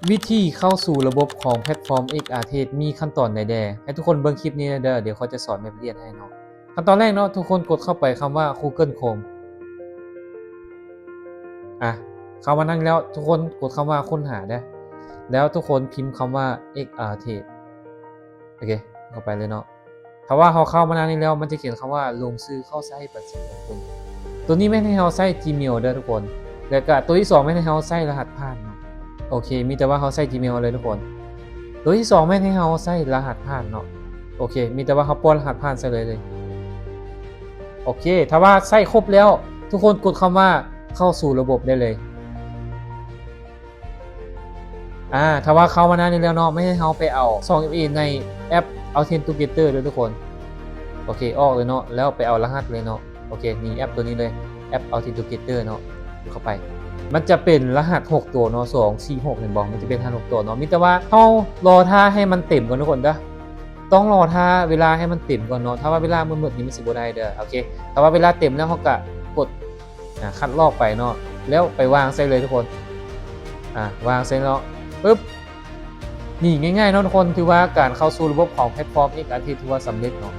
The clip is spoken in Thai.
วิธีเข้าสู่ระบบของแพลตฟอร์ม XRTech มีขั้นตอนใดแดให้ทุกคนเบิ่งคลิปนี้เด้อเดี๋ยวเขาจะสอนแบบละเอียดให้เนาะขั้นตอนแรกเนาะทุกคนกดเข้าไปคำว่า Google Chrome เข้ามานั่งแล้วทุกคนกดคำว่าค้นหาได้แล้วทุกคนพิมพ์คำว่า XRTech โอเคเข้าไปเลยเนาะถ้าว่าเขาเข้ามานั่งนี้แล้วมันจะเขียนคำว่าลงชื่อเข้าใช้บัญชีของคุณตัวนี้ไม่ให้เราใช้ Gmail เด้อทุกคนแล้วก็ตัวที่2ไม่ให้เราใช้รหัสผ่านเนาะโอเคมีแต่ว่าเขาใช้ Gmail เลยทุกคนตัวที่2ไม่ให้เราใช้รหัสผ่านเนาะโอเคมีแต่ว่าเขาป้อนรหัสผ่านใส่เลยโอเคถ้าว่าใช้ครบแล้วทุกคนกดคำว่าเข้าสู่ระบบได้เลยถ้าว่าเข้ามาหน้านี้แล้วเนาะไม่ให้เราไปเอา2FA ในแอป Authenticator ด้วยทุกคนโอเคออกเลยเนาะแล้วไปเอารหัสเลยเนาะโอเคนี่แอปตัวนี้เลยแอป Authenticator เนาะเข้าไปมันจะเป็นรหัส6ตัวเนาะ2 4 6เห็นบอกมันจะเป็นรหัส6ตัวเนาะมีแต่ว่าเฮารอท่าให้มันเต็มก่อนทุกคนเด้อต้องรอท่าเวลาให้มันเต็มก่อนเนาะถ้าว่าเวลามืดๆนี่มันสิบ่ได้เด้อโอเคถ้าว่าเวลาเต็มแล้วเฮาก็กดคัดลอกไปเนาะแล้วไปวางใส่เลยทุกคนวางใส่เนาะปึ๊บนี่ง่ายๆเนาะทุกคนถือว่าการเข้าสู่ระบบของแพลตฟอร์ม XRTech ถือว่าสำเร็จเนาะ